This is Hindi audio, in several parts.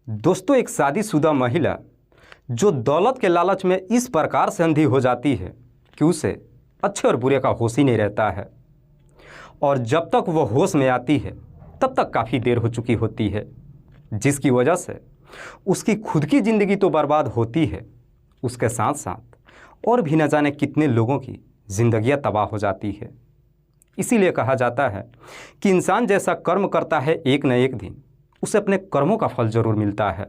दोस्तों, एक शादीशुदा महिला जो दौलत के लालच में इस प्रकार से अंधी हो जाती है कि उसे अच्छे और बुरे का होश ही नहीं रहता है, और जब तक वह होश में आती है तब तक काफ़ी देर हो चुकी होती है, जिसकी वजह से उसकी खुद की ज़िंदगी तो बर्बाद होती है, उसके साथ साथ और भी न जाने कितने लोगों की ज़िंदगियां तबाह हो जाती है। इसीलिए कहा जाता है कि इंसान जैसा कर्म करता है एक न एक दिन उसे अपने कर्मों का फल ज़रूर मिलता है।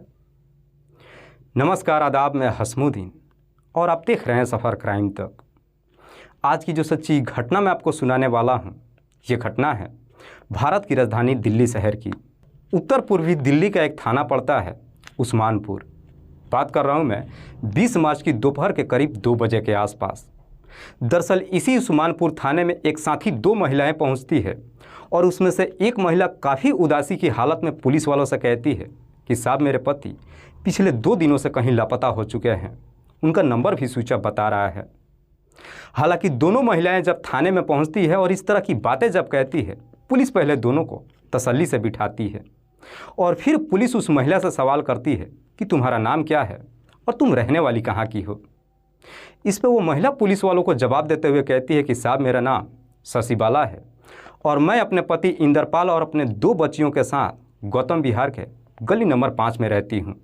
नमस्कार, आदाब, मैं हसमुद्दीन और आप देख रहे हैं सफ़र क्राइम तक। आज की जो सच्ची घटना मैं आपको सुनाने वाला हूँ, ये घटना है भारत की राजधानी दिल्ली शहर की। उत्तर पूर्वी दिल्ली का एक थाना पड़ता है उस्मानपुर। बात कर रहा हूँ मैं 20 मार्च की दोपहर के करीब 2 बजे के आसपास। दरअसल इसी उस्मानपुर थाने में एक साथ ही 2 महिलाएं पहुंचती है और उसमें से एक महिला काफ़ी उदासी की हालत में पुलिस वालों से कहती है कि साहब, मेरे पति पिछले 2 दिनों से कहीं लापता हो चुके हैं, उनका नंबर भी स्विच ऑफ बता रहा है। हालांकि दोनों महिलाएं जब थाने में पहुंचती है और इस तरह की बातें जब कहती है, पुलिस पहले दोनों को तसल्ली से बिठाती है और फिर पुलिस उस महिला से सवाल करती है कि तुम्हारा नाम क्या है और तुम रहने वाली कहाँ की हो। इस पर वो महिला पुलिस वालों को जवाब देते हुए कहती है कि साहब, मेरा नाम शशिबाला है और मैं अपने पति इंद्रपाल और अपने 2 बच्चियों के साथ गौतम विहार के गली नंबर 5 में रहती हूँ।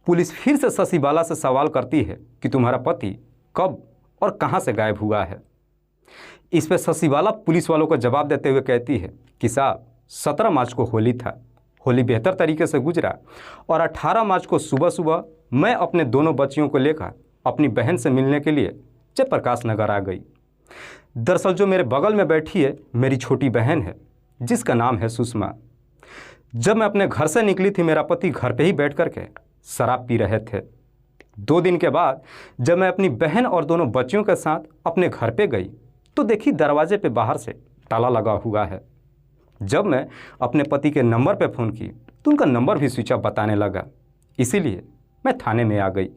पुलिस फिर से शशिबाला से सवाल करती है कि तुम्हारा पति कब और कहाँ से गायब हुआ है। इस पर शशिबाला पुलिस वालों को जवाब देते हुए कहती है कि साहब, 17 मार्च को होली था, होली बेहतर तरीके से गुजरा और 18 मार्च को सुबह सुबह मैं अपने दोनों बच्चियों को लेकर अपनी बहन से मिलने के लिए जयप्रकाश नगर आ गई। दरअसल जो मेरे बगल में बैठी है मेरी छोटी बहन है, जिसका नाम है सुषमा। जब मैं अपने घर से निकली थी, मेरा पति घर पे ही बैठ कर के शराब पी रहे थे। 2 दिन के बाद जब मैं अपनी बहन और दोनों बच्चियों के साथ अपने घर पे गई तो देखी दरवाजे पे बाहर से ताला लगा हुआ है। जब मैं अपने पति के नंबर पे फ़ोन की तो उनका नंबर भी स्विच ऑफ बताने लगा। इसीलिए मैं थाने में आ गई।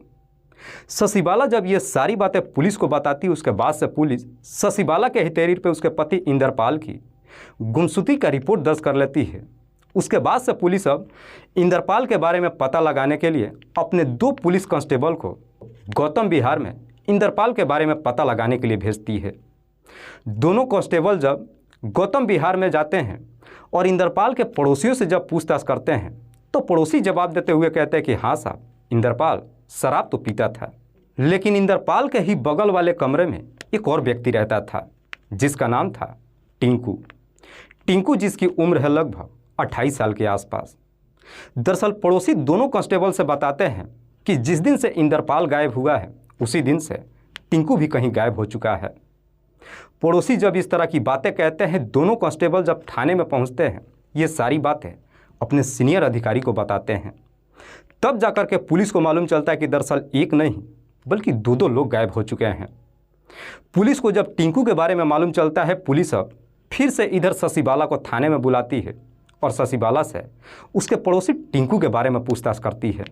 शशिबाला जब ये सारी बातें पुलिस को बताती, उसके बाद से पुलिस शशिबाला के हितेरी पे उसके पति इंद्रपाल की गुमशुदगी का रिपोर्ट दर्ज कर लेती है। उसके बाद से पुलिस अब इंद्रपाल के बारे में पता लगाने के लिए अपने 2 पुलिस कांस्टेबल को गौतम विहार में इंद्रपाल के बारे में पता लगाने के लिए भेजती है। दोनों कांस्टेबल जब गौतम विहार में जाते हैं और इंद्रपाल के पड़ोसियों से जब पूछताछ करते हैं तो पड़ोसी जवाब देते हुए कहते हैं कि हाँ साहब, इंद्रपाल शराब तो पीता था, लेकिन इंद्रपाल के ही बगल वाले कमरे में एक और व्यक्ति रहता था जिसका नाम था टिंकू। टिंकू जिसकी उम्र है लगभग 28 साल के आसपास। दरअसल पड़ोसी दोनों कांस्टेबल से बताते हैं कि जिस दिन से इंद्रपाल गायब हुआ है उसी दिन से टिंकू भी कहीं गायब हो चुका है। पड़ोसी जब इस तरह की बातें कहते हैं, दोनों कांस्टेबल जब थाने में पहुंचते हैं, ये सारी बातें अपने सीनियर अधिकारी को बताते हैं। तब जाकर के पुलिस को मालूम चलता है कि दरअसल एक नहीं बल्कि 2 लोग गायब हो चुके हैं। पुलिस को जब टिंकू के बारे में मालूम चलता है, पुलिस अब फिर से इधर शशिबाला को थाने में बुलाती है और शशिबाला से उसके पड़ोसी टिंकू के बारे में पूछताछ करती है।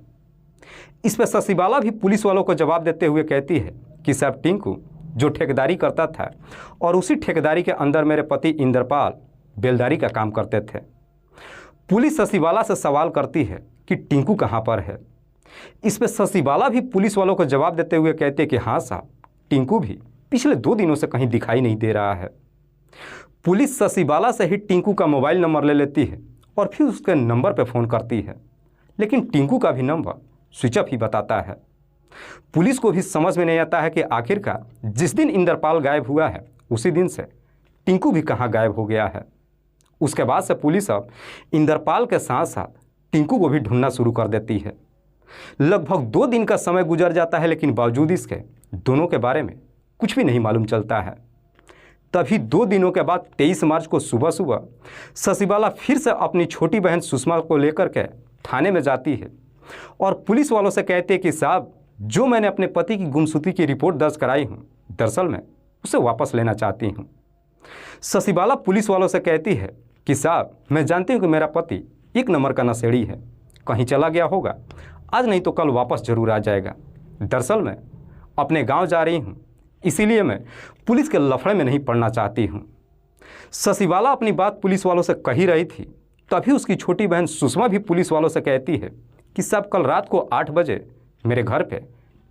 इस पर शशिबाला भी पुलिस वालों को जवाब देते हुए कहती है कि साहब, टिंकू जो ठेकेदारी करता था और उसी ठेकेदारी के अंदर मेरे पति इंद्रपाल बेलदारी का काम करते थे। पुलिस शशिबाला से सवाल करती है कि टिंकू कहाँ पर है। इस पर शशिबाला भी पुलिस वालों को जवाब देते हुए कहते हैं कि हाँ साहब, टिंकू भी पिछले 2 दिनों से कहीं दिखाई नहीं दे रहा है। पुलिस शशिबाला से ही टिंकू का मोबाइल नंबर ले लेती है और फिर उसके नंबर पर फ़ोन करती है, लेकिन टिंकू का भी नंबर स्विच ऑफ ही बताता है। पुलिस को भी समझ में नहीं आता है कि आखिरकार जिस दिन इंद्रपाल गायब हुआ है उसी दिन से टिंकू भी कहाँ गायब हो गया है। उसके बाद से पुलिस अब इंद्रपाल के साथ साथ टिंकू को भी ढूंढना शुरू कर देती है। लगभग 2 दिन का समय गुजर जाता है, लेकिन बावजूद इसके दोनों के बारे में कुछ भी नहीं मालूम चलता है। तभी 2 दिनों के बाद 23 मार्च को सुबह सुबह शशिबाला फिर से अपनी छोटी बहन सुषमा को लेकर के थाने में जाती है और पुलिस वालों से कहती है कि साहब, जो मैंने अपने पति की गुमशुदगी की रिपोर्ट दर्ज कराई हूँ, दरअसल मैं उसे वापस लेना चाहती हूँ। शशिबाला पुलिस वालों से कहती है कि साहब, मैं जानती हूँ कि मेरा पति 1 नंबर का नशेड़ी है, कहीं चला गया होगा, आज नहीं तो कल वापस ज़रूर आ जाएगा। दरअसल मैं अपने गांव जा रही हूँ, इसीलिए मैं पुलिस के लफड़े में नहीं पड़ना चाहती हूँ। शशिबाला अपनी बात पुलिस वालों से कही रही थी, तभी उसकी छोटी बहन सुषमा भी पुलिस वालों से कहती है कि साहब कल रात को 8 बजे मेरे घर पे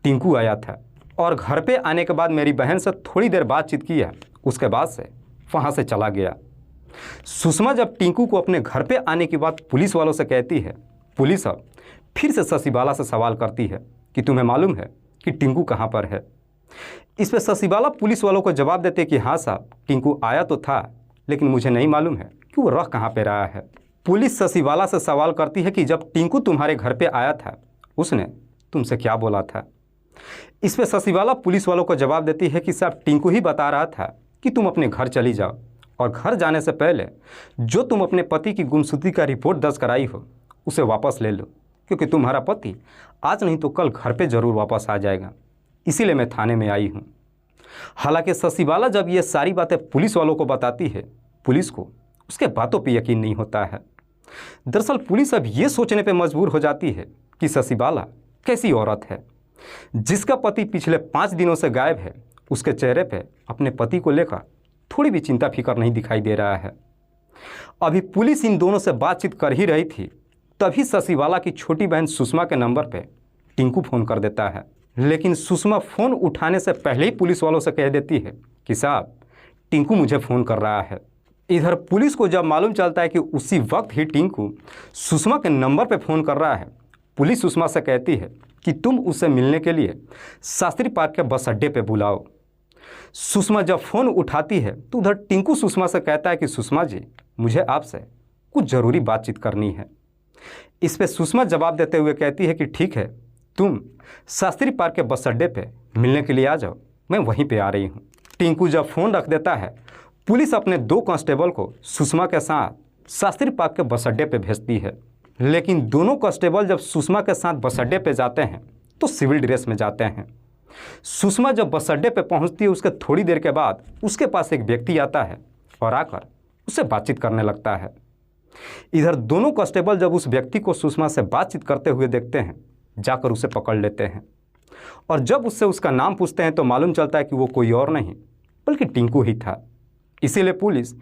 टिंकू आया था और घर पे आने के बाद मेरी बहन से थोड़ी देर बातचीत किया, उसके बाद से वहाँ से चला गया। सुषमा जब टिंकू को अपने घर पे आने की बात पुलिस वालों से कहती है, पुलिस अब फिर से शशिबाला से सवाल करती है कि तुम्हें मालूम है कि टिंकू कहाँ पर है। इस पर शशिबाला पुलिस वालों को जवाब देते कि हाँ साहब, टिंकू आया तो था, लेकिन मुझे नहीं मालूम है कि वो रह कहाँ पे रहा है। पुलिस शशिबाला से सवाल करती है कि जब टिंकू तुम्हारे घर पे आया था उसने तुमसे क्या बोला था। इस पर शशिबाला पुलिस वालों को जवाब देती है कि साहब टिंकू ही बता रहा था कि तुम अपने घर चली जाओ और घर जाने से पहले जो तुम अपने पति की गुमशुदगी का रिपोर्ट दर्ज कराई हो उसे वापस ले लो, क्योंकि तुम्हारा पति आज नहीं तो कल घर पे ज़रूर वापस आ जाएगा, इसीलिए मैं थाने में आई हूँ। हालांकि शशिबाला जब ये सारी बातें पुलिस वालों को बताती है, पुलिस को उसके बातों पर यकीन नहीं होता है। दरअसल पुलिस अब ये सोचने पर मजबूर हो जाती है कि शशिबाला कैसी औरत है जिसका पति पिछले 5 दिनों से गायब है। उसके चेहरे पे अपने पति को लेकर थोड़ी भी चिंता फिक्र नहीं दिखाई दे रहा है। अभी पुलिस इन दोनों से बातचीत कर ही रही थी, तभी शशिबाला की छोटी बहन सुषमा के नंबर पे टिंकू फ़ोन कर देता है। लेकिन सुषमा फ़ोन उठाने से पहले ही पुलिस वालों से कह देती है कि साहब टिंकू मुझे फ़ोन कर रहा है। इधर पुलिस को जब मालूम चलता है कि उसी वक्त ही टिंकू सुषमा के नंबर पर फ़ोन कर रहा है, पुलिस सुषमा से कहती है कि तुम उससे मिलने के लिए शास्त्री पार्क के बस अड्डे पे बुलाओ। सुषमा जब फ़ोन उठाती है तो उधर टिंकू सुषमा से कहता है कि सुषमा जी, मुझे आपसे कुछ ज़रूरी बातचीत करनी है। इस पे सुषमा जवाब देते हुए कहती है कि ठीक है, तुम शास्त्री पार्क के बस अड्डे पे मिलने के लिए आ जाओ, मैं वहीं पे आ रही हूँ। टिंकू जब फ़ोन रख देता है, पुलिस अपने 2 कांस्टेबल को सुषमा के साथ शास्त्री पार्क के बस अड्डे पर भेजती है। लेकिन दोनों कांस्टेबल जब सुषमा के साथ बस अड्डे पे जाते हैं तो सिविल ड्रेस में जाते हैं। सुषमा जब बस अड्डे पे पहुंचती है, उसके थोड़ी देर के बाद उसके पास एक व्यक्ति आता है और आकर उससे बातचीत करने लगता है। इधर दोनों कांस्टेबल जब उस व्यक्ति को सुषमा से बातचीत करते हुए देखते हैं, जाकर उसे पकड़ लेते हैं और जब उससे उसका नाम पूछते हैं तो मालूम चलता है कि वो कोई और नहीं बल्कि टिंकू ही था। इसीलिए पुलिस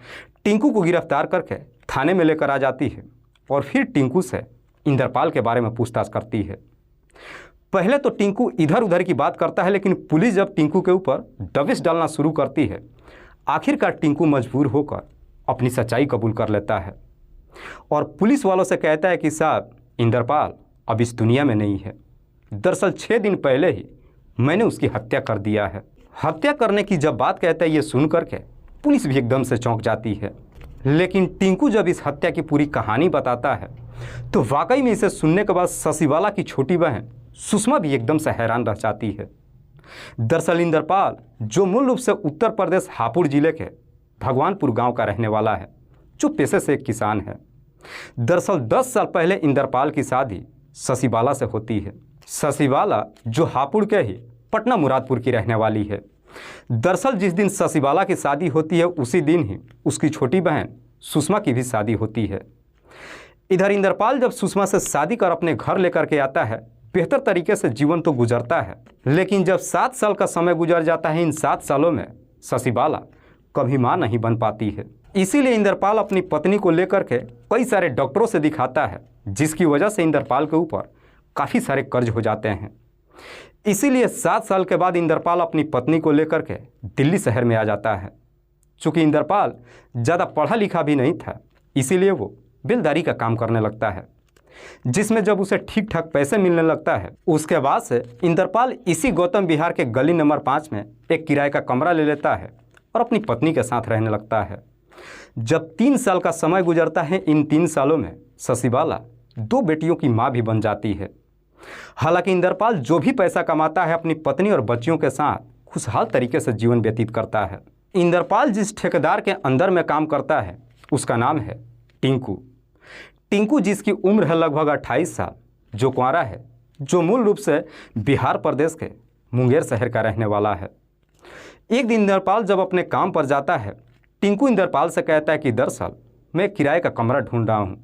टिंकू को गिरफ्तार करके थाने में लेकर आ जाती है और फिर टिंकू से इंद्रपाल के बारे में पूछताछ करती है। पहले तो टिंकू इधर उधर की बात करता है, लेकिन पुलिस जब टिंकू के ऊपर दबिश डालना शुरू करती है, आखिरकार टिंकू मजबूर होकर अपनी सच्चाई कबूल कर लेता है और पुलिस वालों से कहता है कि साहब इंद्रपाल अब इस दुनिया में नहीं है। दरअसल 6 दिन पहले ही मैंने उसकी हत्या कर दिया है। हत्या करने की जब बात कहता है, ये सुन करके पुलिस भी एकदम से चौंक जाती है। लेकिन टिंकू जब इस हत्या की पूरी कहानी बताता है तो वाकई में इसे सुनने के बाद शशिबाला की छोटी बहन सुषमा भी एकदम से हैरान रह जाती है। दरअसल इंद्रपाल, जो मूल रूप से उत्तर प्रदेश हापुड़ जिले के भगवानपुर गांव का रहने वाला है, जो पेशे से एक किसान है। दरअसल 10 साल पहले इंद्रपाल की शादी शशिबाला से होती है। शशिबाला जो हापुड़ के ही पटना मुरादपुर की रहने वाली है। दरअसल जिस दिन शशिबाला की शादी होती है उसी दिन ही उसकी छोटी बहन सुषमा की भी शादी होती है। इधर इंद्रपाल जब सुषमा से शादी कर अपने घर लेकर के आता है, बेहतर तरीके से जीवन तो गुजरता है, लेकिन जब 7 साल का समय गुजर जाता है, इन 7 सालों में शशिबाला कभी मां नहीं बन पाती है। इसीलिए इंद्रपाल अपनी पत्नी को लेकर के कई सारे डॉक्टरों से दिखाता है, जिसकी वजह से इंद्रपाल के ऊपर काफ़ी सारे कर्ज हो जाते हैं। इसीलिए 7 साल के बाद इंद्रपाल अपनी पत्नी को लेकर के दिल्ली शहर में आ जाता है। चूँकि इंद्रपाल ज़्यादा पढ़ा लिखा भी नहीं था, इसीलिए वो बेलदारी का काम करने लगता है, जिसमें जब उसे ठीक ठाक पैसे मिलने लगता है, उसके बाद से इंद्रपाल इसी गौतम विहार के गली नंबर 5 में एक किराए का कमरा ले लेता है और अपनी पत्नी के साथ रहने लगता है। जब 3 साल का समय गुजरता है, इन 3 सालों में शशिबाला 2 बेटियों की माँ भी बन जाती है। हालांकि इंद्रपाल जो भी पैसा कमाता है अपनी पत्नी और बच्चियों के साथ खुशहाल तरीके से जीवन व्यतीत करता है। इंद्रपाल जिस ठेकेदार के अंदर में काम करता है उसका नाम है टिंकू। टिंकू जिसकी उम्र है लगभग 28 साल, जो कुंवारा है, जो मूल रूप से बिहार प्रदेश के मुंगेर शहर का रहने वाला है। एक दिन इंद्रपाल जब अपने काम पर जाता है, टिंकू इंद्रपाल से कहता है कि दरअसल मैं किराए का कमरा ढूंढ रहा हूँ,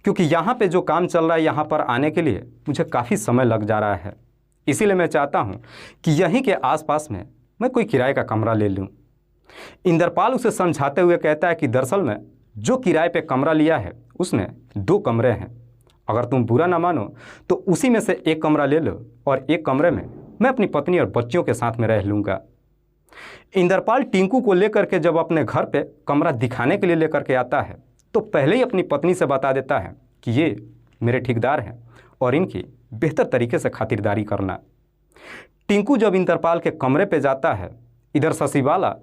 क्योंकि यहाँ पे जो काम चल रहा है यहाँ पर आने के लिए मुझे काफ़ी समय लग जा रहा है। इसीलिए मैं चाहता हूँ कि यहीं के आसपास में मैं कोई किराए का कमरा ले लूँ। इंद्रपाल उसे समझाते हुए कहता है कि दरअसल मैं जो किराए पे कमरा लिया है उसमें 2 कमरे हैं अगर तुम बुरा ना मानो तो उसी में से एक कमरा ले लो और एक कमरे में मैं अपनी पत्नी और बच्चियों के साथ में रह लूँगा। इंद्रपाल टिंकू को लेकर के जब अपने घर पे कमरा दिखाने के लिए लेकर के आता है तो पहले ही अपनी पत्नी से बता देता है कि ये मेरे ठेकेदार हैं और इनकी बेहतर तरीके से खातिरदारी करना। टिंकू जब इंद्रपाल के कमरे पे जाता है, इधर शशिबाला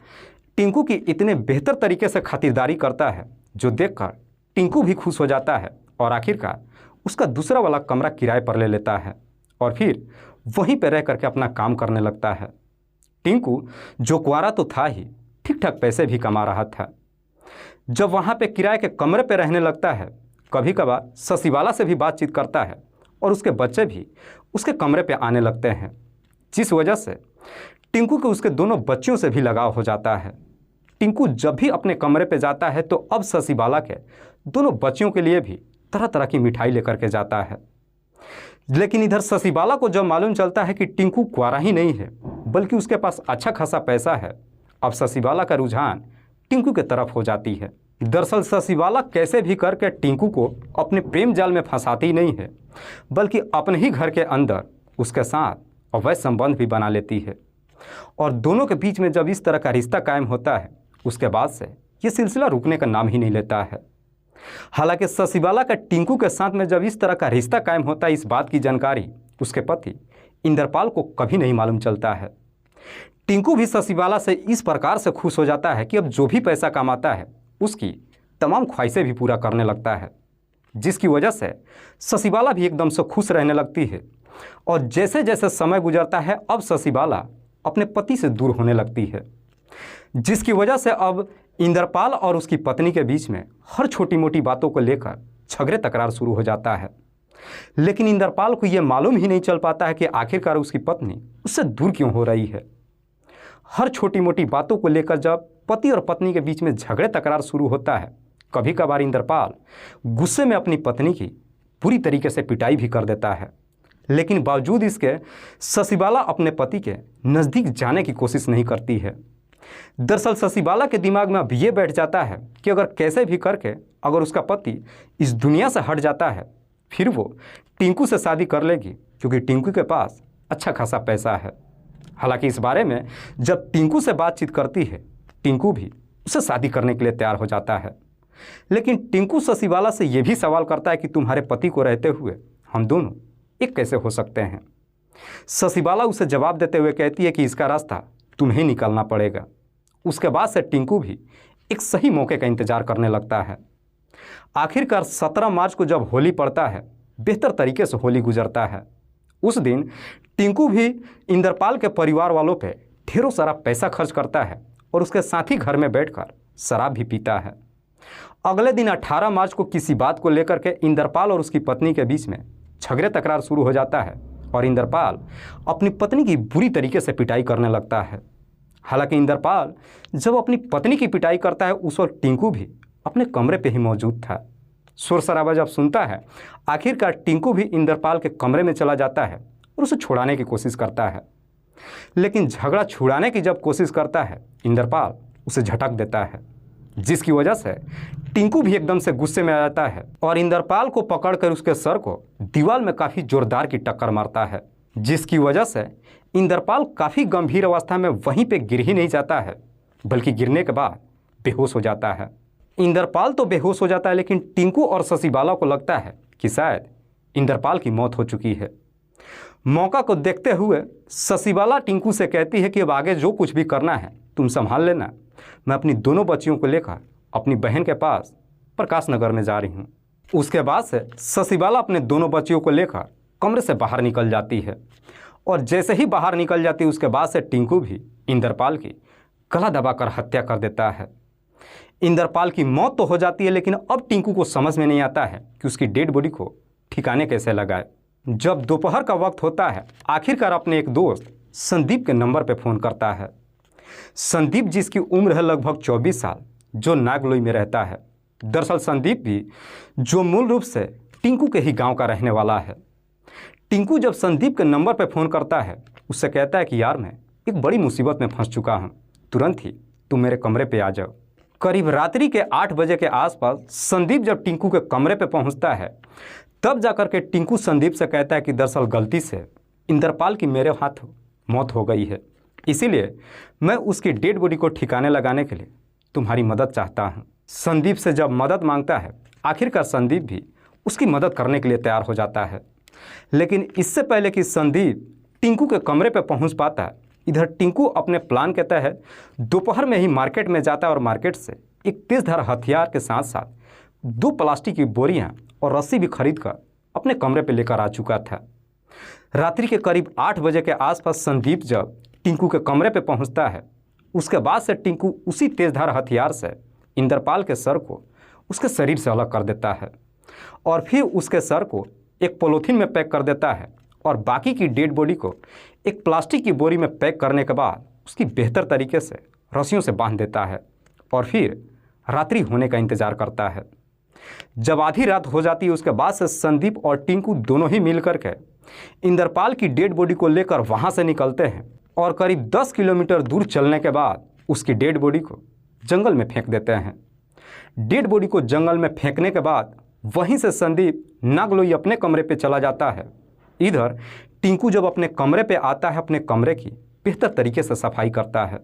टिंकू की इतने बेहतर तरीके से खातिरदारी करता है जो देखकर टिंकू भी खुश हो जाता है और आखिरकार उसका दूसरा वाला कमरा किराए पर ले लेता है और फिर वहीं पर रह करके अपना काम करने लगता है। टिंकू जो कुंवारा तो था ही, ठीक ठाक पैसे भी कमा रहा था। जब वहाँ पे किराए के कमरे पे रहने लगता है, कभी कभार शशिबाला से भी बातचीत करता है और उसके बच्चे भी उसके कमरे पे आने लगते हैं, जिस वजह से टिंकू को उसके दोनों बच्चियों से भी लगाव हो जाता है। टिंकू जब भी अपने कमरे पे जाता है तो अब शशिबाला के दोनों बच्चियों के लिए भी तरह तरह की मिठाई लेकर के जाता है। लेकिन इधर शशिबाला को जब मालूम चलता है कि टिंकू कुंवारा ही नहीं है बल्कि उसके पास अच्छा खासा पैसा है, अब शशिबाला का रुझान टिंकू की तरफ हो जाती है। दरअसल शशिबाला कैसे भी करके टिंकू को अपने प्रेम जाल में फंसाती नहीं है बल्कि अपने ही घर के अंदर उसके साथ अवैध संबंध भी बना लेती है और दोनों के बीच में जब इस तरह का रिश्ता कायम होता है उसके बाद से ये सिलसिला रुकने का नाम ही नहीं लेता है। हालांकि शशिबाला का टिंकू के साथ में जब इस तरह का रिश्ता कायम होता है, इस बात की जानकारी उसके पति इंद्रपाल को कभी नहीं मालूम चलता है। टिंकू भी शशिबाला से इस प्रकार से खुश हो जाता है कि अब जो भी पैसा कमाता है उसकी तमाम ख्वाहिशें भी पूरा करने लगता है, जिसकी वजह से शशिबाला भी एकदम से खुश रहने लगती है। और जैसे जैसे समय गुजरता है अब शशिबाला अपने पति से दूर होने लगती है, जिसकी वजह से अब इंद्रपाल और उसकी पत्नी के बीच में हर छोटी मोटी बातों को लेकर झगड़े तकरार शुरू हो जाता है। लेकिन इंद्रपाल को यह मालूम ही नहीं चल पाता है कि आखिरकार उसकी पत्नी उससे दूर क्यों हो रही है। हर छोटी मोटी बातों को लेकर जब पति और पत्नी के बीच में झगड़े तकरार शुरू होता है, कभी कभार इंद्रपाल गुस्से में अपनी पत्नी की पूरी तरीके से पिटाई भी कर देता है। लेकिन बावजूद इसके शशिबाला अपने पति के नज़दीक जाने की कोशिश नहीं करती है। दरअसल शशिबाला के दिमाग में अब ये बैठ जाता है कि अगर कैसे भी करके अगर उसका पति इस दुनिया से हट जाता है फिर वो टिंकू से शादी कर लेगी, क्योंकि टिंकू के पास अच्छा खासा पैसा है। हालांकि इस बारे में जब टिंकू से बातचीत करती है, टिंकू भी उससे शादी करने के लिए तैयार हो जाता है। लेकिन टिंकू शशिबाला से ये भी सवाल करता है कि तुम्हारे पति को रहते हुए हम दोनों एक कैसे हो सकते हैं। शशिबाला उसे जवाब देते हुए कहती है कि इसका रास्ता तुम्हें निकालना पड़ेगा। उसके बाद से टिंकू भी एक सही मौके का इंतजार करने लगता है। आखिरकार 17 मार्च को जब होली पड़ता है, बेहतर तरीके से होली गुजरता है। उस दिन टिंकू भी इंद्रपाल के परिवार वालों पे ढेरों सारा पैसा खर्च करता है और उसके साथ ही घर में बैठकर शराब भी पीता है। अगले दिन 18 मार्च को किसी बात को लेकर के इंद्रपाल और उसकी पत्नी के बीच में झगड़े तकरार शुरू हो जाता है और इंद्रपाल अपनी पत्नी की बुरी तरीके से पिटाई करने लगता है। हालांकि इंद्रपाल जब अपनी पत्नी की पिटाई करता है उस वक्त टिंकू भी अपने कमरे पे ही मौजूद था। शोर शराबा जब सुनता है, आखिरकार टिंकू भी इंद्रपाल के कमरे में चला जाता है और उसे छुड़ाने की कोशिश करता है। लेकिन झगड़ा छुड़ाने की जब कोशिश करता है, इंद्रपाल उसे झटक देता है, जिसकी वजह से टिंकू भी एकदम से गुस्से में आ जाता है और इंद्रपाल को पकड़कर उसके सर को दीवार में काफ़ी जोरदार की टक्कर मारता है, जिसकी वजह से इंद्रपाल काफ़ी गंभीर अवस्था में वहीं पे गिर ही नहीं जाता है बल्कि गिरने के बाद बेहोश हो जाता है। इंद्रपाल तो बेहोश हो जाता है, लेकिन टिंकू और शशिबाला को लगता है कि शायद इंद्रपाल की मौत हो चुकी है। मौका को देखते हुए शशिबाला टिंकू से कहती है कि अब आगे जो कुछ भी करना है तुम संभाल लेना, मैं अपनी दोनों बच्चियों को लेकर अपनी बहन के पास प्रकाश नगर में जा रही हूँ। उसके बाद से शशिबाला अपने दोनों बच्चियों को लेकर कमरे से बाहर निकल जाती है और जैसे ही बाहर निकल जाती है उसके बाद से टिंकू भी इंद्रपाल की गला दबाकर हत्या कर देता है। इंद्रपाल की मौत तो हो जाती है, लेकिन अब टिंकू को समझ में नहीं आता है कि उसकी डेड बॉडी को ठिकाने कैसे लगाए। जब दोपहर का वक्त होता है, आखिरकार अपने एक दोस्त संदीप के नंबर पर फ़ोन करता है। संदीप जिसकी उम्र है लगभग 24 साल, जो नागलोई में रहता है। दरअसल संदीप भी जो मूल रूप से टिंकू के ही गांव का रहने वाला है। टिंकू जब संदीप के नंबर पर फ़ोन करता है, उससे कहता है कि यार मैं एक बड़ी मुसीबत में फंस चुका हूँ, तुरंत ही तुम मेरे कमरे पे आ जाओ। करीब रात्रि के 8 बजे के आसपास संदीप जब टिंकू के कमरे पे पहुँचता है तब जाकर के टिंकू संदीप से कहता है कि दरअसल गलती से इंद्रपाल की मेरे हाथ मौत हो गई है, इसीलिए मैं उसकी डेड बॉडी को ठिकाने लगाने के लिए तुम्हारी मदद चाहता हूँ। संदीप से जब मदद मांगता है, आखिरकार संदीप भी उसकी मदद करने के लिए तैयार हो जाता है। लेकिन इससे पहले कि संदीप टिंकू के कमरे पर पहुँच पाता है, इधर टिंकू अपने प्लान के तहत दोपहर में ही मार्केट में जाता है और मार्केट से एक तेजधार हथियार के साथ साथ 2 प्लास्टिक की बोरियां और रस्सी भी खरीद कर अपने कमरे पे लेकर आ चुका था। रात्रि के करीब 8 बजे के आसपास संदीप जब टिंकू के कमरे पे पहुंचता है, उसके बाद से टिंकू उसी तेजधार हथियार से इंद्रपाल के सर को उसके शरीर से अलग कर देता है और फिर उसके सर को एक पॉलीथीन में पैक कर देता है और बाकी की डेड बॉडी को एक प्लास्टिक की बोरी में पैक करने के बाद उसकी बेहतर तरीके से रस्सियों से बांध देता है और फिर रात्रि होने का इंतज़ार करता है। जब आधी रात हो जाती है, उसके बाद से संदीप और टिंकू दोनों ही मिलकर के इंद्रपाल की डेड बॉडी को लेकर वहां से निकलते हैं और करीब 10 किलोमीटर दूर चलने के बाद उसकी डेड बॉडी को जंगल में फेंक देते हैं। डेड बॉडी को जंगल में फेंकने के बाद वहीं से संदीप नागलोई अपने कमरे पे चला जाता है। इधर टिंकू जब अपने कमरे पे आता है, अपने कमरे की बेहतर तरीके से सफाई करता है।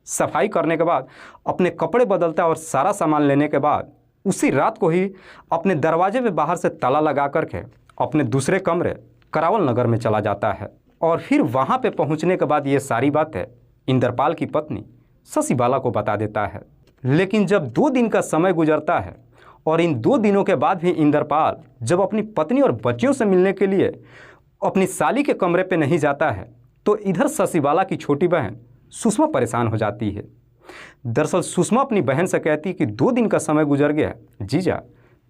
सफाई करने के बाद अपने कपड़े बदलता है और सारा सामान लेने के बाद उसी रात को ही अपने दरवाजे पे बाहर से ताला लगा करके अपने दूसरे कमरे करावल नगर में चला जाता है और फिर वहाँ पे पहुँचने के बाद ये सारी बातें इंद्रपाल की पत्नी शशिबाला को बता देता है। लेकिन जब 2 दिन का समय गुजरता है और इन 2 दिनों के बाद भी इंद्रपाल जब अपनी पत्नी और बच्चियों से मिलने के लिए अपनी साली के कमरे पे नहीं जाता है, तो इधर शशिबाला की छोटी बहन सुषमा परेशान हो जाती है। दरअसल सुषमा अपनी बहन से कहती है कि 2 दिन का समय गुजर गया, जीजा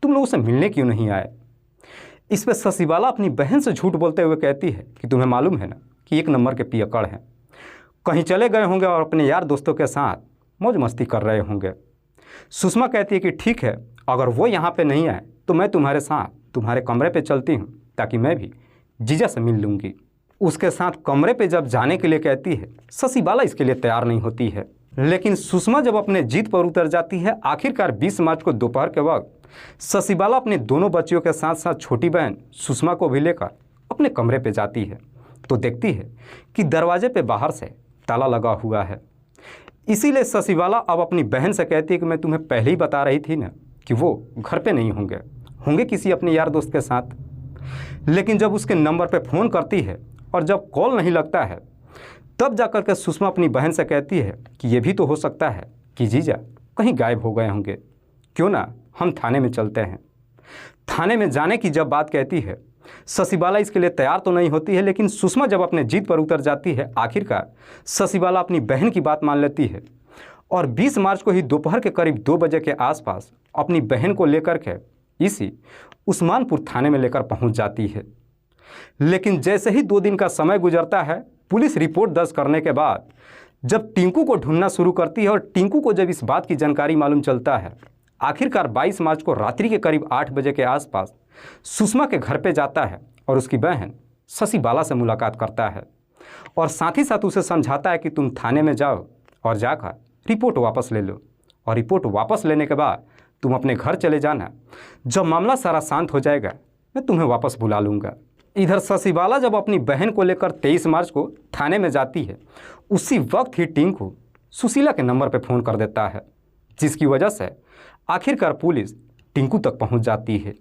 तुम लोगों से मिलने क्यों नहीं आए। इस पर शशिबाला अपनी बहन से झूठ बोलते हुए कहती है कि तुम्हें मालूम है ना कि 1 नंबर के पियक्कड़ हैं, कहीं चले गए होंगे और अपने यार दोस्तों के साथ मौज मस्ती कर रहे होंगे। सुषमा कहती है कि ठीक है, अगर वो यहाँ पे नहीं आए तो मैं तुम्हारे साथ तुम्हारे कमरे पे चलती हूँ ताकि मैं भी जीजा से मिल लूँगी। उसके साथ कमरे पे जब जाने के लिए कहती है, शशिबाला इसके लिए तैयार नहीं होती है। लेकिन सुषमा जब अपने जीत पर उतर जाती है, आखिरकार 20 मार्च को दोपहर के वक्त शशिबाला अपने दोनों बच्चियों के साथ साथ छोटी बहन सुषमा को भी लेकर अपने कमरे पे जाती है तो देखती है कि दरवाजे पे बाहर से ताला लगा हुआ है। इसीलिए शशिबाला अब अपनी बहन से कहती है कि मैं तुम्हें पहले ही बता रही थी ना कि वो घर पे नहीं होंगे किसी अपने यार दोस्त के साथ। लेकिन जब उसके नंबर पे फ़ोन करती है और जब कॉल नहीं लगता है, तब जाकर के सुषमा अपनी बहन से कहती है कि ये भी तो हो सकता है कि जीजा कहीं गायब हो गए होंगे, क्यों ना हम थाने में चलते हैं। थाने में जाने की जब बात कहती है, शशिबाला इसके लिए तैयार तो नहीं होती है। लेकिन सुषमा जब अपने जीत पर उतर जाती है, आखिरकार शशिबाला अपनी बहन की बात मान लेती है और 20 मार्च को ही दोपहर के करीब 2 बजे के आसपास अपनी बहन को लेकर के इसी उस्मानपुर थाने में लेकर पहुंच जाती है। लेकिन जैसे ही 2 दिन का समय गुजरता है, पुलिस रिपोर्ट दर्ज करने के बाद जब टिंकू को ढूंढना शुरू करती है और टिंकू को जब इस बात की जानकारी मालूम चलता है, आखिरकार 22 मार्च को रात्रि के करीब 8 बजे के आसपास सुषमा के घर पे जाता है और उसकी बहन शशिबाला से मुलाकात करता है और साथ ही साथ उसे समझाता है कि तुम थाने में जाओ और जाकर रिपोर्ट वापस ले लो और रिपोर्ट वापस लेने के बाद तुम अपने घर चले जाना। जब मामला सारा शांत हो जाएगा मैं तुम्हें वापस बुला लूँगा। इधर शशिबाला जब अपनी बहन को लेकर 23 मार्च को थाने में जाती है, उसी वक्त ही टिंकू सुशीला के नंबर पर फ़ोन कर देता है, जिसकी वजह से आखिरकार पुलिस टिंकू तक पहुंच जाती है।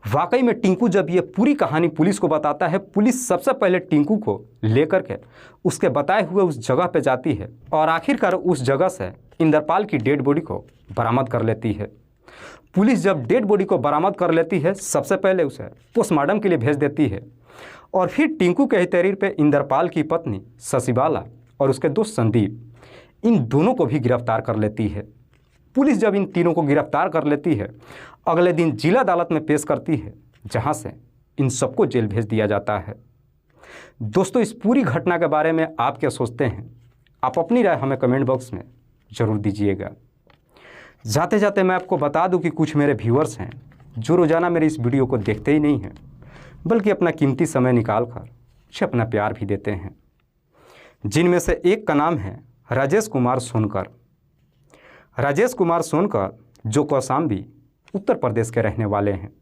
वाकई में टिंकू जब ये पूरी कहानी पुलिस को बताता है, पुलिस सबसे पहले टिंकू को लेकर के उसके बताए हुए उस जगह पे जाती है और आखिरकार उस जगह से इंद्रपाल की डेड बॉडी को बरामद कर लेती है। पुलिस जब डेड बॉडी को बरामद कर लेती है, सबसे पहले उसे पोस्टमार्टम के लिए भेज देती है और फिर टिंकू के ही तहरीर पे इंद्रपाल की पत्नी शशिबाला और उसके दोस्त संदीप, इन दोनों को भी गिरफ्तार कर लेती है। पुलिस जब इन तीनों को गिरफ्तार कर लेती है, अगले दिन जिला अदालत में पेश करती है, जहां से इन सबको जेल भेज दिया जाता है। दोस्तों, इस पूरी घटना के बारे में आप क्या सोचते हैं? आप अपनी राय हमें कमेंट बॉक्स में ज़रूर दीजिएगा। जाते जाते मैं आपको बता दूं कि कुछ मेरे व्यूअर्स हैं जो रोज़ाना मेरे इस वीडियो को देखते ही नहीं हैं, बल्कि अपना कीमती समय निकाल कर मुझे अपना प्यार भी देते हैं, जिनमें से एक का नाम है राजेश कुमार सोनकर। राजेश कुमार सोनकर जो कौशाम्बी उत्तर प्रदेश के रहने वाले हैं।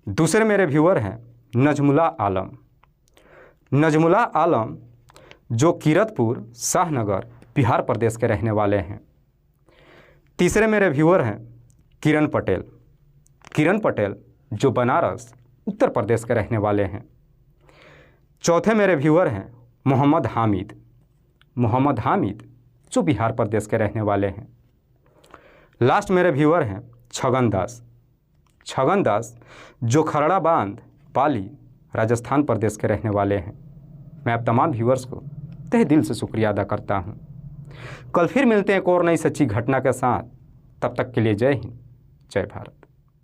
दूसरे मेरे व्यूअर हैं नजमुला आलम। नजमुला आलम जो कीरतपुर शाहनगर बिहार प्रदेश के रहने वाले हैं। तीसरे मेरे व्यूअर हैं किरण पटेल। किरण पटेल जो बनारस उत्तर प्रदेश के रहने वाले हैं। चौथे मेरे व्यूअर हैं मोहम्मद हामिद। मोहम्मद हामिद जो बिहार प्रदेश के रहने वाले हैं। लास्ट मेरे व्यूअर हैं छगन दास। छगन दास जो खरड़ा बांध पाली राजस्थान प्रदेश के रहने वाले हैं। मैं आप तमाम व्यूअर्स को तहे दिल से शुक्रिया अदा करता हूं। कल फिर मिलते हैं एक और नई सच्ची घटना के साथ। तब तक के लिए जय हिंद, जय भारत।